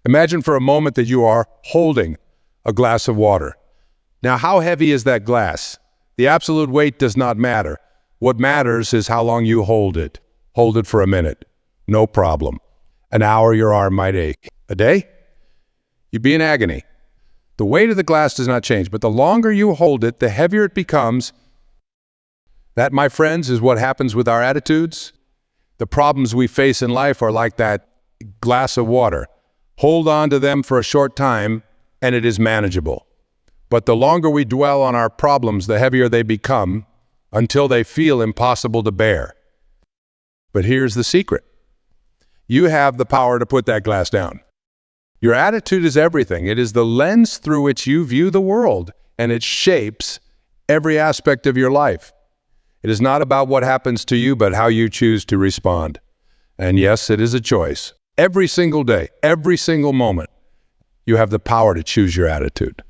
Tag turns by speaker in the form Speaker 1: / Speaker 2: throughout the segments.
Speaker 1: Imagine for a moment that you are holding a glass of water. Now, how heavy is that glass? The absolute weight does not matter. What matters is how long you hold it. Hold it for a minute. No problem. An hour, your arm might ache. A day? You'd be in agony. The weight of the glass does not change, but the longer you hold it, the heavier it becomes. That, my friends, is what happens with our attitudes. The problems we face in life are like that glass of water. Hold on to them for a short time, and it is manageable. But the longer we dwell on our problems, the heavier they become until they feel impossible to bear. But here's the secret. You have the power to put that glass down. Your attitude is everything. It is the lens through which you view the world, and it shapes every aspect of your life. It is not about what happens to you, but how you choose to respond. And yes, it is a choice. Every single day, every single moment, you have the power to choose your attitude.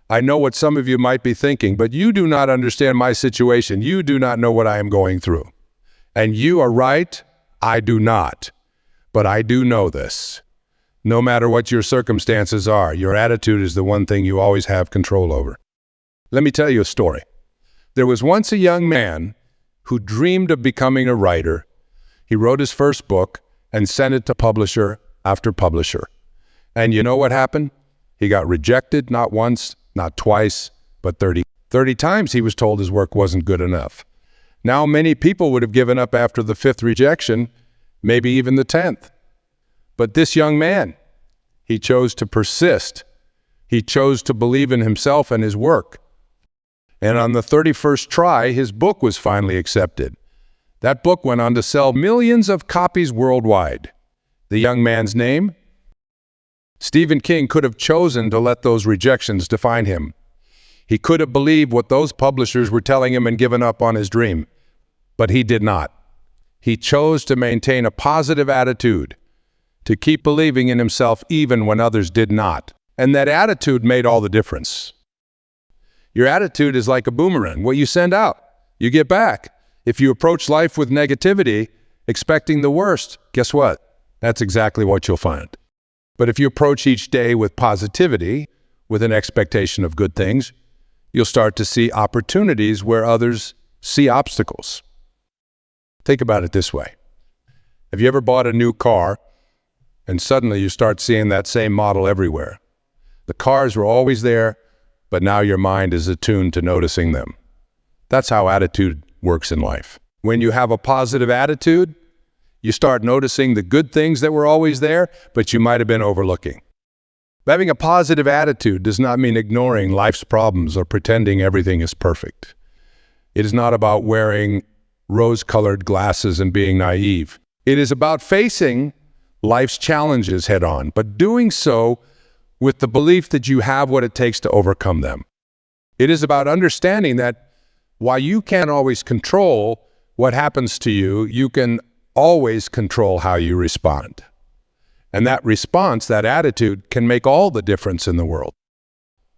Speaker 1: I know what some of you might be thinking, but you do not understand my situation. You do not know what I am going through. And you are right, I do not. But I do know this. No matter what your circumstances are, your attitude is the one thing you always have control over. Let me tell you a story. There was once a young man who dreamed of becoming a writer. He wrote his first book and sent it to publisher after publisher. And you know what happened? He got rejected not once, not twice, but 30 times he was told his work wasn't good enough. Now many people would have given up after the 5th rejection, maybe even the 10th. But this young man, he chose to persist. He chose to believe in himself and his work. And on the 31st try, his book was finally accepted. That book went on to sell millions of copies worldwide. The young man's name? Stephen King could have chosen to let those rejections define him. He could have believed what those publishers were telling him and given up on his dream. But he did not. He chose to maintain a positive attitude, to keep believing in himself even when others did not. And that attitude made all the difference. Your attitude is like a boomerang. What you send out, you get back. If you approach life with negativity, expecting the worst, guess what? That's exactly what you'll find. But if you approach each day with positivity, with an expectation of good things, you'll start to see opportunities where others see obstacles. Think about it this way. Have you ever bought a new car and suddenly you start seeing that same model everywhere? The cars were always there, but now your mind is attuned to noticing them. That's how attitude works in life. When you have a positive attitude, you start noticing the good things that were always there, but you might have been overlooking. Having a positive attitude does not mean ignoring life's problems or pretending everything is perfect. It is not about wearing rose-colored glasses and being naive. It is about facing life's challenges head-on, but doing so with the belief that you have what it takes to overcome them. It is about understanding that while you can't always control what happens to you, you can always control how you respond. And that response, that attitude, can make all the difference in the world.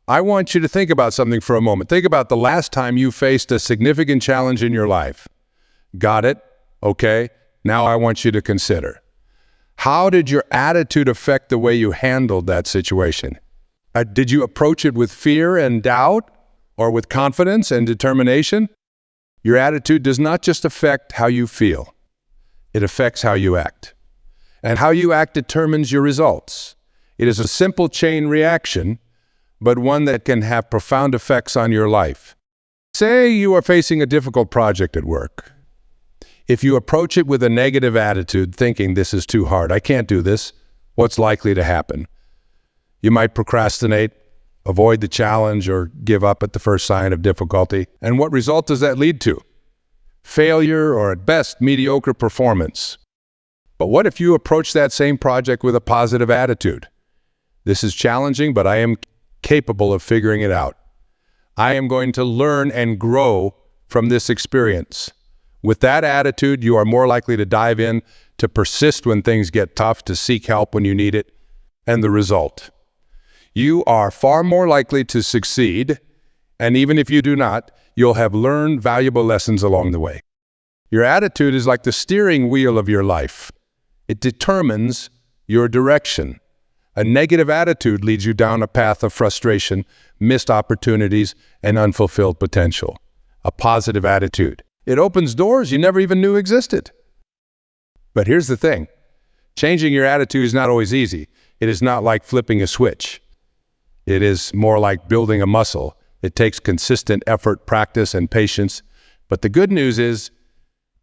Speaker 1: I want you to think about something for a moment. Think about the last time you faced a significant challenge in your life. Got it? Okay. Now I want you to consider, how did your attitude affect the way you handled that situation? Did you approach it with fear and doubt, or with confidence and determination? Your attitude does not just affect how you feel. It affects how you act. And how you act determines your results. It is a simple chain reaction, but one that can have profound effects on your life. Say you are facing a difficult project at work. If you approach it with a negative attitude, thinking this is too hard, I can't do this, what's likely to happen? You might procrastinate, avoid the challenge, or give up at the first sign of difficulty. And what result does that lead to? Failure, or at best, mediocre performance. But what if you approach that same project with a positive attitude? This is challenging, but I am capable of figuring it out. I am going to learn and grow from this experience. With that attitude, you are more likely to dive in, to persist when things get tough, to seek help when you need it. And the result? You are far more likely to succeed, and even if you do not, you'll have learned valuable lessons along the way. Your attitude is like the steering wheel of your life. It determines your direction. A negative attitude leads you down a path of frustration, missed opportunities, and unfulfilled potential. A positive attitude, it opens doors you never even knew existed. But here's the thing. Changing your attitude is not always easy. It is not like flipping a switch. It is more like building a muscle. It takes consistent effort, practice, and patience. But the good news is,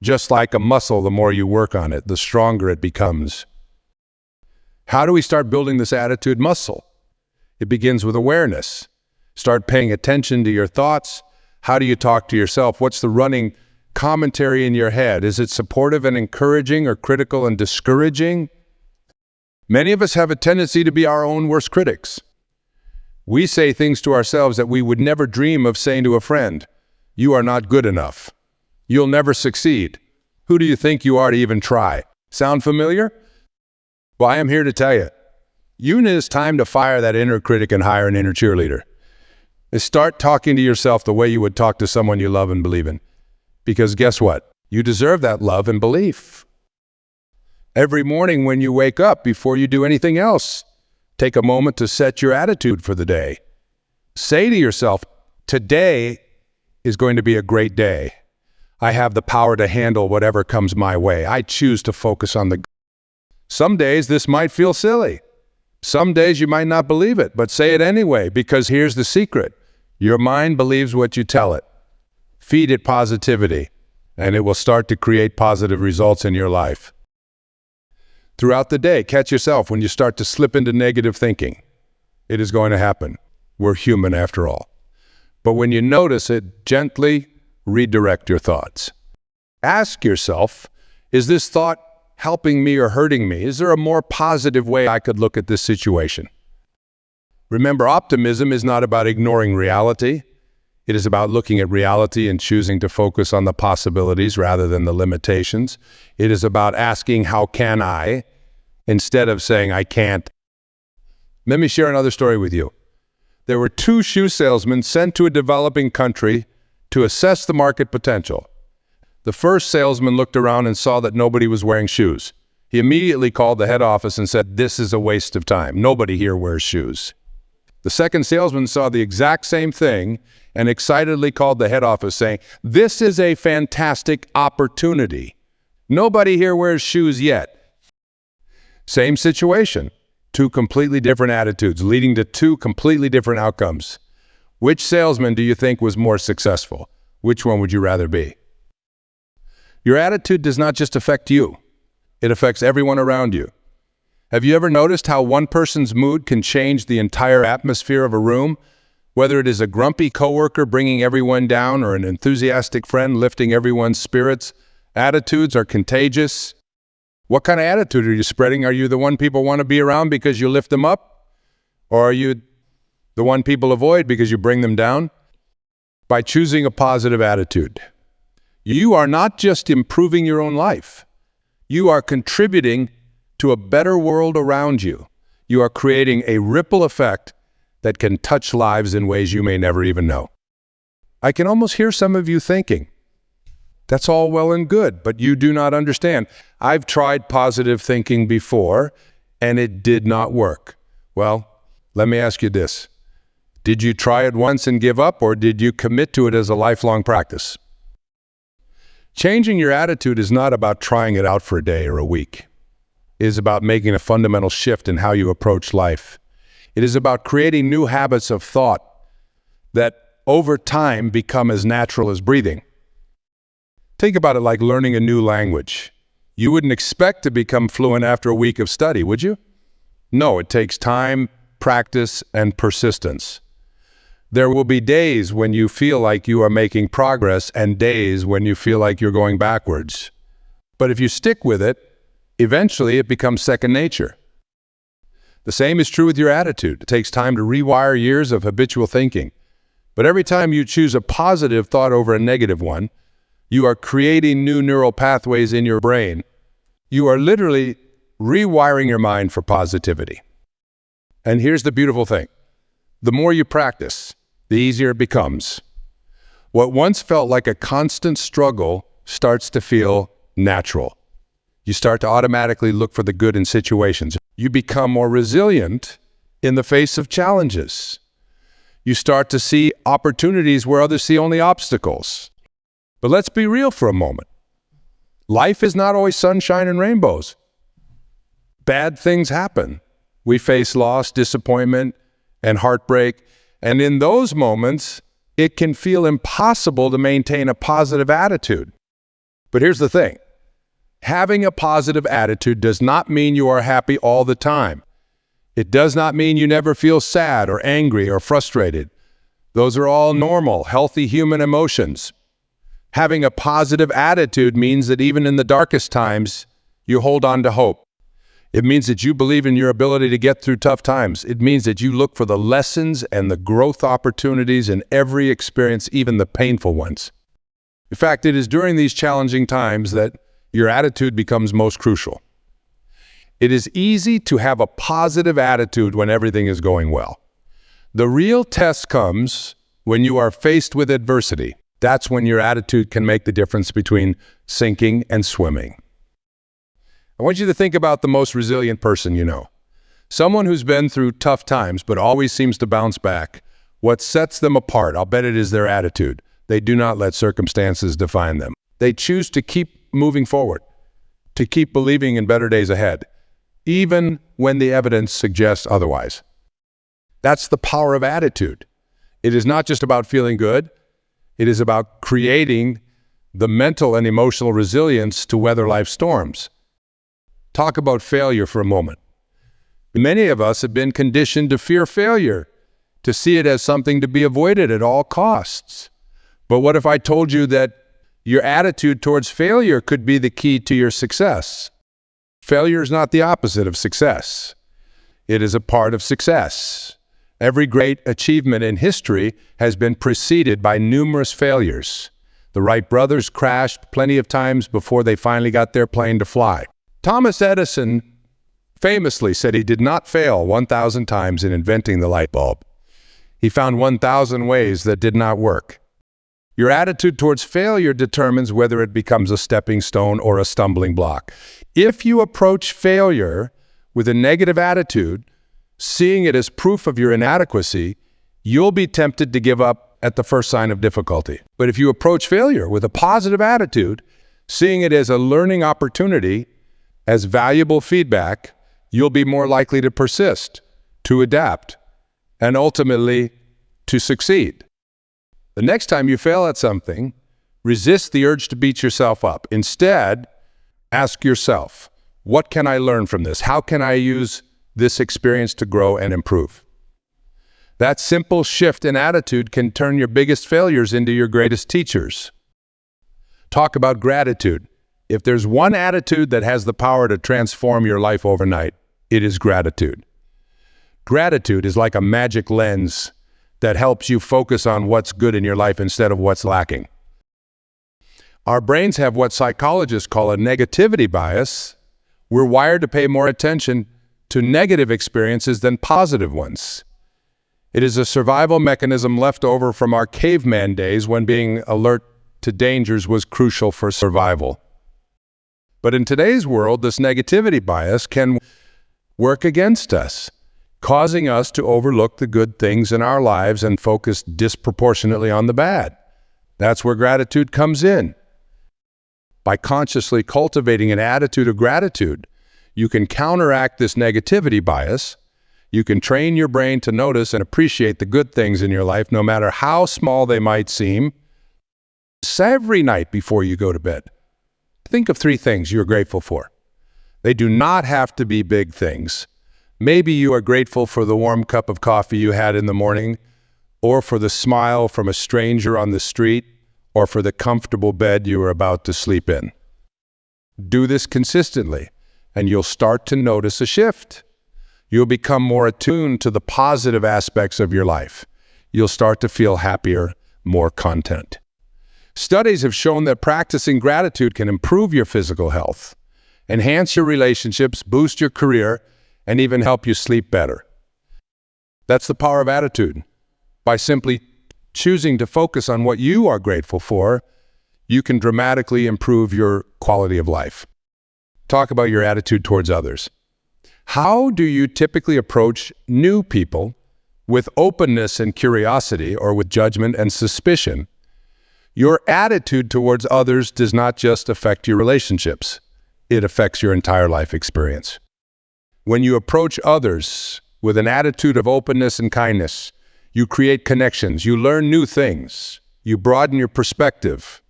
Speaker 1: just like a muscle, the more you work on it, the stronger it becomes. How do we start building this attitude muscle? It begins with awareness. Start paying attention to your thoughts. How do you talk to yourself? What's the running commentary in your head? Is it supportive and encouraging or critical and discouraging? Many of us have a tendency to be our own worst critics. We say things to ourselves that we would never dream of saying to a friend. You are not good enough. You'll never succeed. Who do you think you are to even try? Sound familiar? Well, I am here to tell you, it is time to fire that inner critic and hire an inner cheerleader. Start talking to yourself the way you would talk to someone you love and believe in. Because guess what? You deserve that love and belief. Every morning when you wake up, before you do anything else, take a moment to set your attitude for the day. Say to yourself, today is going to be a great day. I have the power to handle whatever comes my way. I choose to focus on the good. Some days this might feel silly. Some days you might not believe it, but say it anyway, because here's the secret. Your mind believes what you tell it. Feed it positivity, and it will start to create positive results in your life. Throughout the day, catch yourself when you start to slip into negative thinking. It is going to happen. We're human after all. But when you notice it, gently redirect your thoughts. Ask yourself, is this thought helping me or hurting me? Is there a more positive way I could look at this situation? Remember, optimism is not about ignoring reality. It is about looking at reality and choosing to focus on the possibilities rather than the limitations. It is about asking, how can I, instead of saying, I can't. Let me share another story with you. There were 2 shoe salesmen sent to a developing country to assess the market potential. The first salesman looked around and saw that nobody was wearing shoes. He immediately called the head office and said, this is a waste of time. Nobody here wears shoes. The second salesman saw the exact same thing and excitedly called the head office saying, this is a fantastic opportunity. Nobody here wears shoes yet. Same situation, 2 completely different attitudes leading to 2 completely different outcomes. Which salesman do you think was more successful? Which one would you rather be? Your attitude does not just affect you. It affects everyone around you. Have you ever noticed how one person's mood can change the entire atmosphere of a room? Whether it is a grumpy coworker bringing everyone down or an enthusiastic friend lifting everyone's spirits, attitudes are contagious. What kind of attitude are you spreading? Are you the one people want to be around because you lift them up? Or are you the one people avoid because you bring them down? By choosing a positive attitude, you are not just improving your own life. You are contributing to a better world around you. You are creating a ripple effect that can touch lives in ways you may never even know. I can almost hear some of you thinking, that's all well and good, but you do not understand. I've tried positive thinking before, and it did not work. Well, let me ask you this. Did you try it once and give up, or did you commit to it as a lifelong practice? Changing your attitude is not about trying it out for a day or a week. It is about making a fundamental shift in how you approach life. It is about creating new habits of thought that over time become as natural as breathing. Think about it like learning a new language. You wouldn't expect to become fluent after a week of study, would you? No, it takes time, practice, and persistence. There will be days when you feel like you are making progress and days when you feel like you're going backwards. But if you stick with it, eventually it becomes second nature. The same is true with your attitude. It takes time to rewire years of habitual thinking. But every time you choose a positive thought over a negative one, you are creating new neural pathways in your brain. You are literally rewiring your mind for positivity. And here's the beautiful thing. The more you practice, the easier it becomes. What once felt like a constant struggle starts to feel natural. You start to automatically look for the good in situations. You become more resilient in the face of challenges. You start to see opportunities where others see only obstacles. But let's be real for a moment. Life is not always sunshine and rainbows. Bad things happen. We face loss, disappointment, and heartbreak. And in those moments, it can feel impossible to maintain a positive attitude. But here's the thing. Having a positive attitude does not mean you are happy all the time. It does not mean you never feel sad or angry or frustrated. Those are all normal, healthy human emotions. Having a positive attitude means that even in the darkest times, you hold on to hope. It means that you believe in your ability to get through tough times. It means that you look for the lessons and the growth opportunities in every experience, even the painful ones. In fact, it is during these challenging times that your attitude becomes most crucial. It is easy to have a positive attitude when everything is going well. The real test comes when you are faced with adversity. That's when your attitude can make the difference between sinking and swimming. I want you to think about the most resilient person you know. Someone who's been through tough times but always seems to bounce back. What sets them apart, I'll bet it is their attitude. They do not let circumstances define them. They choose to keep moving forward, to keep believing in better days ahead, even when the evidence suggests otherwise. That's the power of attitude. It is not just about feeling good. It is about creating the mental and emotional resilience to weather life's storms. Talk about failure for a moment. Many of us have been conditioned to fear failure, to see it as something to be avoided at all costs. But what if I told you that your attitude towards failure could be the key to your success? Failure is not the opposite of success. It is a part of success. Every great achievement in history has been preceded by numerous failures. The Wright brothers crashed plenty of times before they finally got their plane to fly. Thomas Edison famously said he did not fail 1,000 times in inventing the light bulb. He found 1,000 ways that did not work. Your attitude towards failure determines whether it becomes a stepping stone or a stumbling block. If you approach failure with a negative attitude, seeing it as proof of your inadequacy, you'll be tempted to give up at the first sign of difficulty. But if you approach failure with a positive attitude, seeing it as a learning opportunity, as valuable feedback, you'll be more likely to persist, to adapt, and ultimately to succeed. The next time you fail at something, resist the urge to beat yourself up. Instead, ask yourself, what can I learn from this? How can I use this experience to grow and improve? That simple shift in attitude can turn your biggest failures into your greatest teachers. Talk about gratitude. If there's one attitude that has the power to transform your life overnight, it is gratitude. Gratitude is like a magic lens that helps you focus on what's good in your life instead of what's lacking. Our brains have what psychologists call a negativity bias. We're wired to pay more attention to negative experiences than positive ones. It is a survival mechanism left over from our caveman days when being alert to dangers was crucial for survival. But in today's world, this negativity bias can work against us, causing us to overlook the good things in our lives and focus disproportionately on the bad. That's where gratitude comes in. By consciously cultivating an attitude of gratitude, you can counteract this negativity bias. You can train your brain to notice and appreciate the good things in your life, no matter how small they might seem. Every night before you go to bed, think of 3 things you're grateful for. They do not have to be big things. Maybe you are grateful for the warm cup of coffee you had in the morning, or for the smile from a stranger on the street, or for the comfortable bed you are about to sleep in. Do this consistently, and you'll start to notice a shift. You'll become more attuned to the positive aspects of your life. You'll start to feel happier, more content. Studies have shown that practicing gratitude can improve your physical health, enhance your relationships, boost your career, and even help you sleep better. That's the power of attitude. By simply choosing to focus on what you are grateful for, you can dramatically improve your quality of life. Talk about your attitude towards others. How do you typically approach new people with openness and curiosity, or with judgment and suspicion? Your attitude towards others does not just affect your relationships. It affects your entire life experience. When you approach others with an attitude of openness and kindness, you create connections, you learn new things, you broaden your perspective.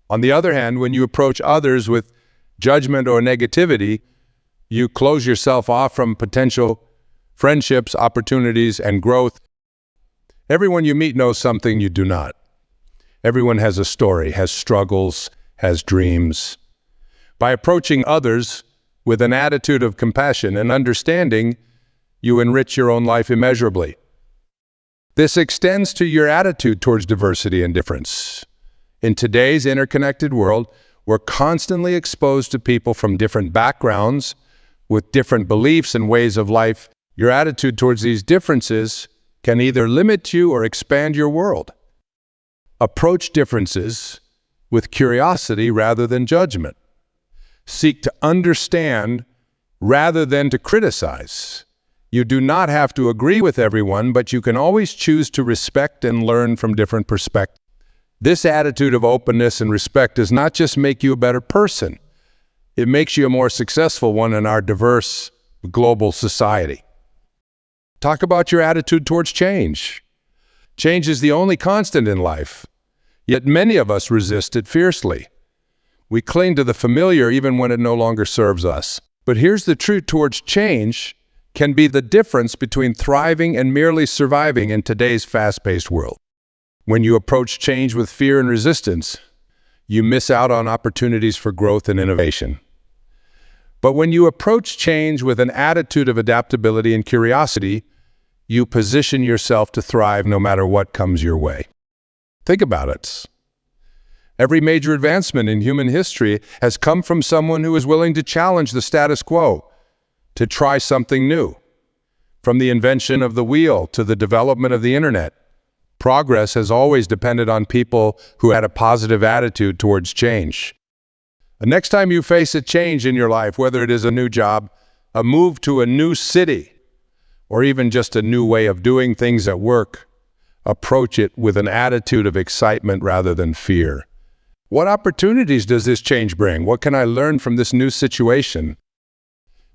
Speaker 1: On the other hand, when you approach others with judgment or negativity, you close yourself off from potential friendships, opportunities, and growth. Everyone you meet knows something you do not. Everyone has a story, has struggles, has dreams. By approaching others with an attitude of compassion and understanding, you enrich your own life immeasurably. This extends to your attitude towards diversity and difference. In today's interconnected world, we're constantly exposed to people from different backgrounds, with different beliefs and ways of life. Your attitude towards these differences can either limit you or expand your world. Approach differences with curiosity rather than judgment. Seek to understand rather than to criticize. You do not have to agree with everyone, but you can always choose to respect and learn from different perspectives. This attitude of openness and respect does not just make you a better person. It makes you a more successful one in our diverse global society. Talk about your attitude towards change. Change is the only constant in life, yet many of us resist it fiercely. We cling to the familiar even when it no longer serves us. But here's the truth: towards change can be the difference between thriving and merely surviving in today's fast-paced world. When you approach change with fear and resistance, you miss out on opportunities for growth and innovation. But when you approach change with an attitude of adaptability and curiosity, you position yourself to thrive no matter what comes your way. Think about it. Every major advancement in human history has come from someone who is willing to challenge the status quo, to try something new. From the invention of the wheel to the development of the internet, progress has always depended on people who had a positive attitude towards change. The next time you face a change in your life, whether it is a new job, a move to a new city, or even just a new way of doing things at work, approach it with an attitude of excitement rather than fear. What opportunities does this change bring? What can I learn from this new situation?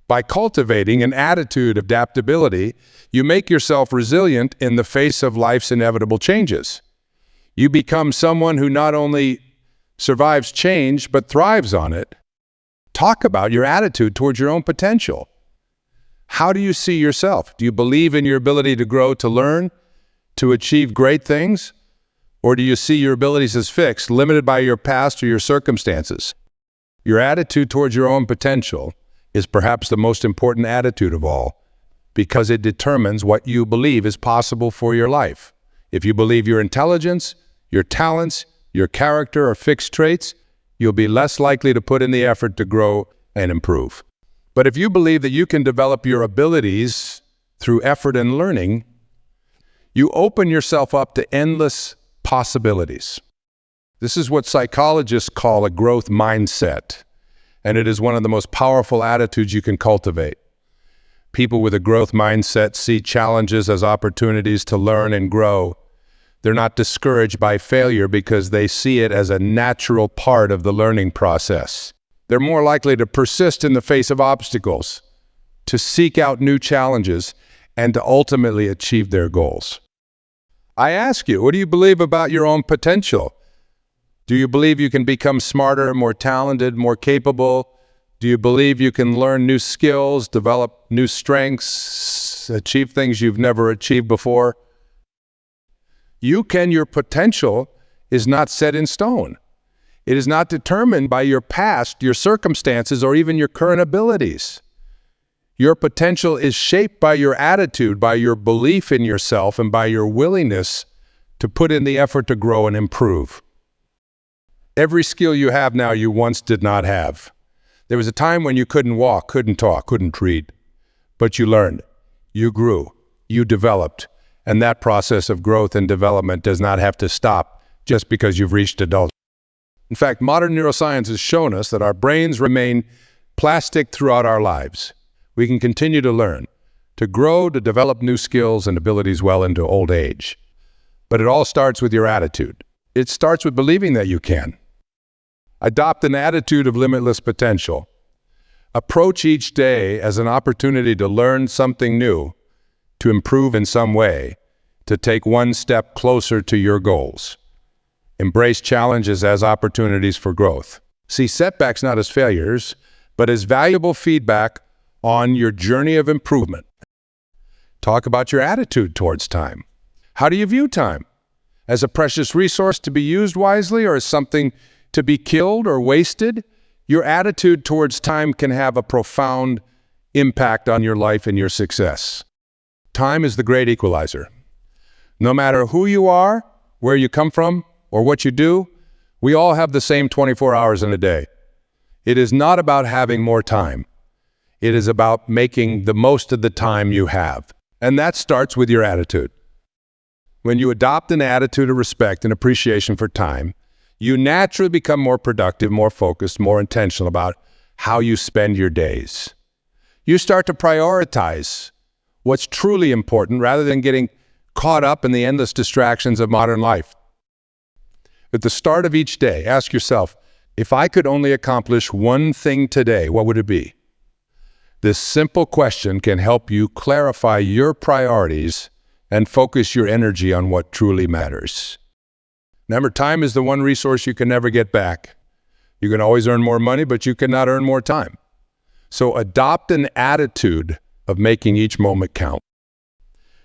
Speaker 1: By cultivating an attitude of adaptability, you make yourself resilient in the face of life's inevitable changes. You become someone who not only survives change, but thrives on it. Talk about your attitude towards your own potential. How do you see yourself? Do you believe in your ability to grow, to learn, to achieve great things? Or do you see your abilities as fixed, limited by your past or your circumstances? Your attitude towards your own potential is perhaps the most important attitude of all, because it determines what you believe is possible for your life. If you believe your intelligence, your talents, your character are fixed traits, you'll be less likely to put in the effort to grow and improve. But if you believe that you can develop your abilities through effort and learning, you open yourself up to endless possibilities. This is what psychologists call a growth mindset, and it is one of the most powerful attitudes you can cultivate. People with a growth mindset see challenges as opportunities to learn and grow. They're not discouraged by failure because they see it as a natural part of the learning process. They're more likely to persist in the face of obstacles, to seek out new challenges, and to ultimately achieve their goals. I ask you, what do you believe about your own potential? Do you believe you can become smarter, more talented, more capable? Do you believe you can learn new skills, develop new strengths, achieve things you've never achieved before? You can. Your potential is not set in stone. It is not determined by your past, your circumstances, or even your current abilities. Your potential is shaped by your attitude, by your belief in yourself, and by your willingness to put in the effort to grow and improve. Every skill you have now, you once did not have. There was a time when you couldn't walk, couldn't talk, couldn't read, but you learned, you grew, you developed, and that process of growth and development does not have to stop just because you've reached adulthood. In fact, modern neuroscience has shown us that our brains remain plastic throughout our lives. We can continue to learn, to grow, to develop new skills and abilities well into old age. But it all starts with your attitude. It starts with believing that you can. Adopt an attitude of limitless potential. Approach each day as an opportunity to learn something new, to improve in some way, to take one step closer to your goals. Embrace challenges as opportunities for growth. See setbacks not as failures, but as valuable feedback on your journey of improvement. Talk about your attitude towards time. How do you view time? As a precious resource to be used wisely, or as something to be killed or wasted? Your attitude towards time can have a profound impact on your life and your success. Time is the great equalizer. No matter who you are, where you come from, or what you do, we all have the same 24 hours in a day. It is not about having more time. It is about making the most of the time you have. And that starts with your attitude. When you adopt an attitude of respect and appreciation for time, you naturally become more productive, more focused, more intentional about how you spend your days. You start to prioritize what's truly important rather than getting caught up in the endless distractions of modern life. At the start of each day, ask yourself, if I could only accomplish one thing today, what would it be? This simple question can help you clarify your priorities and focus your energy on what truly matters. Remember, time is the one resource you can never get back. You can always earn more money, but you cannot earn more time. So adopt an attitude of making each moment count.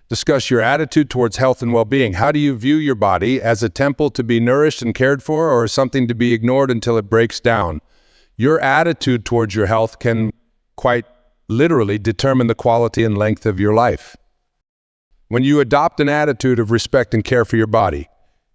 Speaker 1: Discuss your attitude towards health and well-being. How do you view your body? As a temple to be nourished and cared for, or something to be ignored until it breaks down? Your attitude towards your health can quite literally determine the quality and length of your life. When you adopt an attitude of respect and care for your body,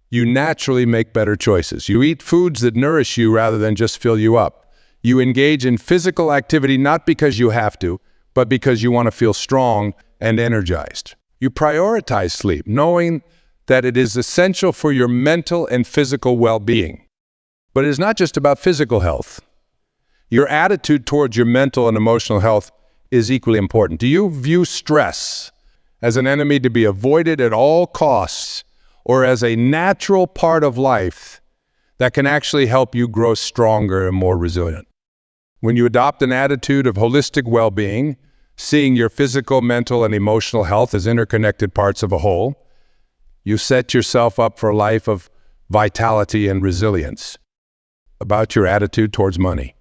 Speaker 1: you naturally make better choices. You eat foods that nourish you rather than just fill you up. You engage in physical activity not because you have to, but because you want to feel strong and energized. You prioritize sleep, knowing that it is essential for your mental and physical well-being. But it is not just about physical health. Your attitude towards your mental and emotional health is equally important. Do you view stress as an enemy to be avoided at all costs, or as a natural part of life that can actually help you grow stronger and more resilient? When you adopt an attitude of holistic well-being, seeing your physical, mental, and emotional health as interconnected parts of a whole, you set yourself up for a life of vitality and resilience. About your attitude towards money.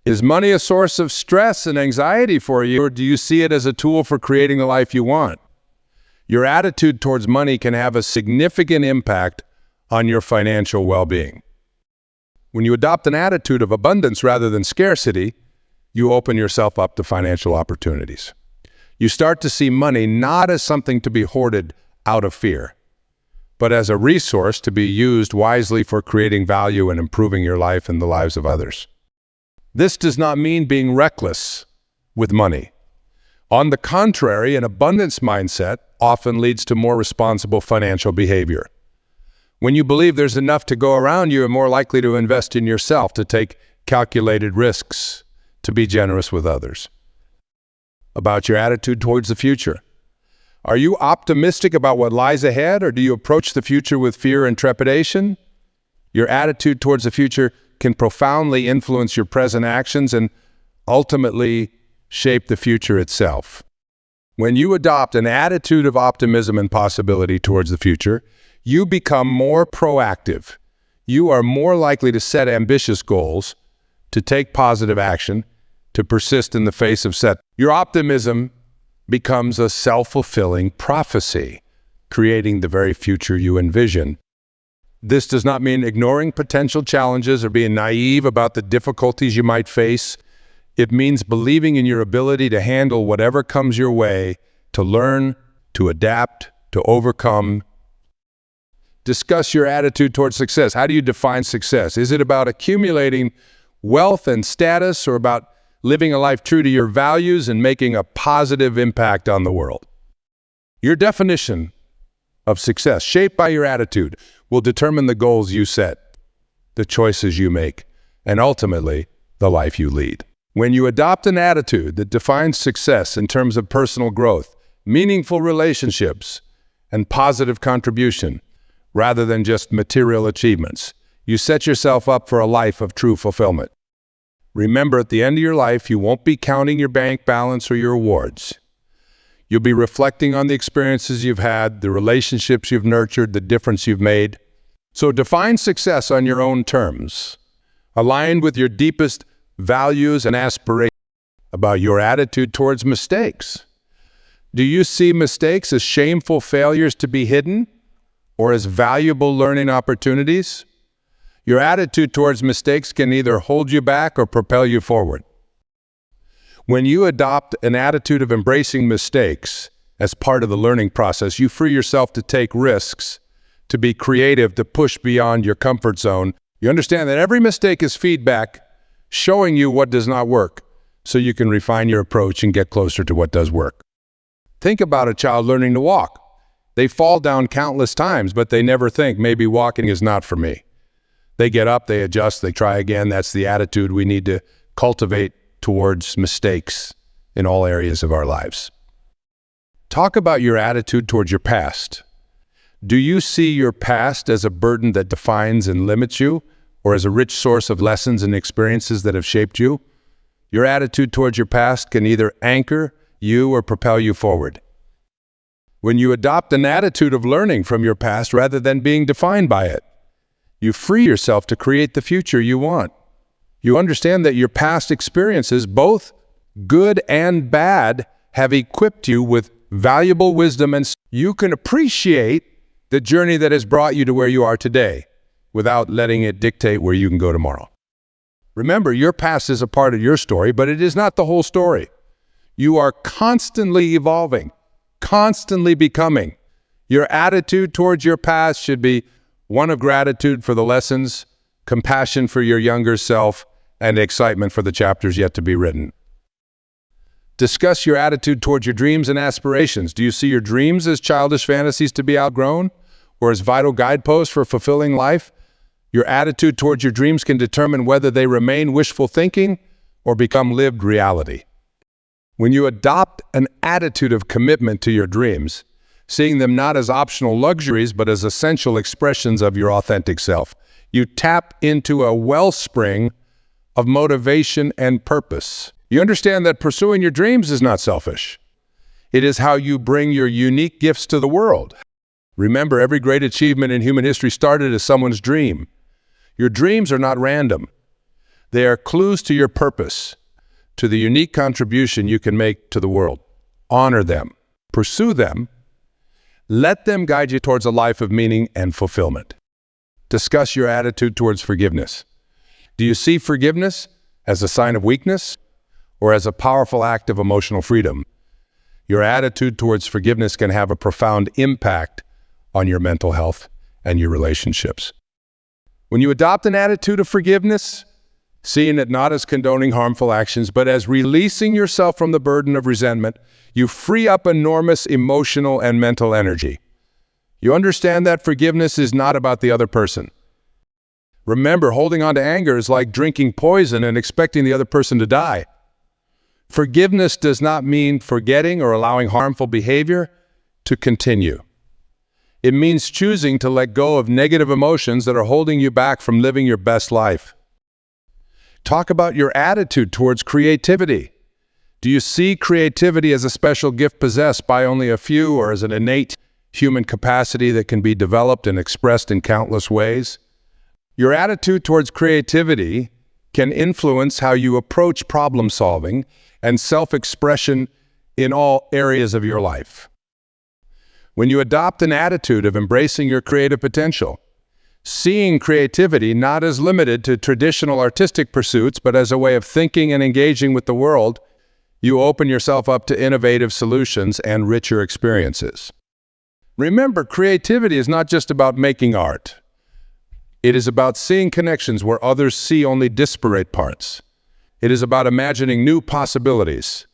Speaker 1: Is money a source of stress and anxiety for you, or do you see it as a tool for creating the life you want? Your attitude towards money can have a significant impact on your financial well-being. When you adopt an attitude of abundance rather than scarcity, you open yourself up to financial opportunities. You start to see money not as something to be hoarded out of fear, but as a resource to be used wisely for creating value and improving your life and the lives of others. This does not mean being reckless with money. On the contrary, an abundance mindset often leads to more responsible financial behavior. When you believe there's enough to go around, you are more likely to invest in yourself, to take calculated risks, to be generous with others. About your attitude towards the future. Are you optimistic about what lies ahead, or do you approach the future with fear and trepidation? Your attitude towards the future can profoundly influence your present actions and ultimately shape the future itself. When you adopt an attitude of optimism and possibility towards the future, you become more proactive. You are more likely to set ambitious goals, to take positive action, to persist in the face of setbacks. Your optimism becomes a self-fulfilling prophecy, creating the very future you envision. This does not mean ignoring potential challenges or being naive about the difficulties you might face. It means believing in your ability to handle whatever comes your way, to learn, to adapt, to overcome. Discuss your attitude towards success. How do you define success? Is it about accumulating wealth and status, or about living a life true to your values and making a positive impact on the world? Your definition of success, shaped by your attitude, will determine the goals you set, the choices you make, and ultimately, the life you lead. When you adopt an attitude that defines success in terms of personal growth, meaningful relationships, and positive contribution, rather than just material achievements, you set yourself up for a life of true fulfillment. Remember, at the end of your life, you won't be counting your bank balance or your awards. You'll be reflecting on the experiences you've had, the relationships you've nurtured, the difference you've made. So define success on your own terms, aligned with your deepest values and aspirations. About your attitude towards mistakes. Do you see mistakes as shameful failures to be hidden, or as valuable learning opportunities? Your attitude towards mistakes can either hold you back or propel you forward. When you adopt an attitude of embracing mistakes as part of the learning process, you free yourself to take risks, to be creative, to push beyond your comfort zone. You understand that every mistake is feedback showing you what does not work, so you can refine your approach and get closer to what does work. Think about a child learning to walk. They fall down countless times, but they never think, maybe walking is not for me. They get up, they adjust, they try again. That's the attitude we need to cultivate towards mistakes in all areas of our lives. Talk about your attitude towards your past. Do you see your past as a burden that defines and limits you, or as a rich source of lessons and experiences that have shaped you? Your attitude towards your past can either anchor you or propel you forward. When you adopt an attitude of learning from your past rather than being defined by it, you free yourself to create the future you want. You understand that your past experiences, both good and bad, have equipped you with valuable wisdom, and you can appreciate the journey that has brought you to where you are today without letting it dictate where you can go tomorrow. Remember, your past is a part of your story, but it is not the whole story. You are constantly evolving, constantly becoming. Your attitude towards your past should be one of gratitude for the lessons, compassion for your younger self, and excitement for the chapters yet to be written. Discuss your attitude towards your dreams and aspirations. Do you see your dreams as childish fantasies to be outgrown, or as vital guideposts for fulfilling life? Your attitude towards your dreams can determine whether they remain wishful thinking or become lived reality. When you adopt an attitude of commitment to your dreams, seeing them not as optional luxuries but as essential expressions of your authentic self, you tap into a wellspring of motivation and purpose. You understand that pursuing your dreams is not selfish. It is how you bring your unique gifts to the world. Remember, every great achievement in human history started as someone's dream. Your dreams are not random. They are clues to your purpose, to the unique contribution you can make to the world. Honor them. Pursue them. Let them guide you towards a life of meaning and fulfillment. Discuss your attitude towards forgiveness. Do you see forgiveness as a sign of weakness or as a powerful act of emotional freedom? Your attitude towards forgiveness can have a profound impact on your mental health and your relationships. When you adopt an attitude of forgiveness, seeing it not as condoning harmful actions, but as releasing yourself from the burden of resentment, you free up enormous emotional and mental energy. You understand that forgiveness is not about the other person. Remember, holding on to anger is like drinking poison and expecting the other person to die. Forgiveness does not mean forgetting or allowing harmful behavior to continue. It means choosing to let go of negative emotions that are holding you back from living your best life. Talk about your attitude towards creativity. Do you see creativity as a special gift possessed by only a few, or as an innate human capacity that can be developed and expressed in countless ways? Your attitude towards creativity can influence how you approach problem solving and self-expression in all areas of your life. When you adopt an attitude of embracing your creative potential, seeing creativity not as limited to traditional artistic pursuits, but as a way of thinking and engaging with the world, you open yourself up to innovative solutions and richer experiences. Remember, creativity is not just about making art. It is about seeing connections where others see only disparate parts. It is about imagining new possibilities.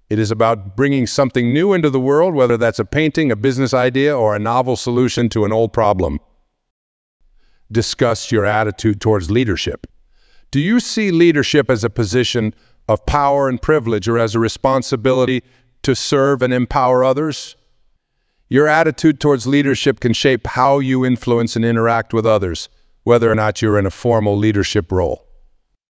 Speaker 1: It is about bringing something new into the world, whether that's a painting, a business idea, or a novel solution to an old problem. Discuss your attitude towards leadership. Do you see leadership as a position of power and privilege, or as a responsibility to serve and empower others? Your attitude towards leadership can shape how you influence and interact with others, whether or not you're in a formal leadership role.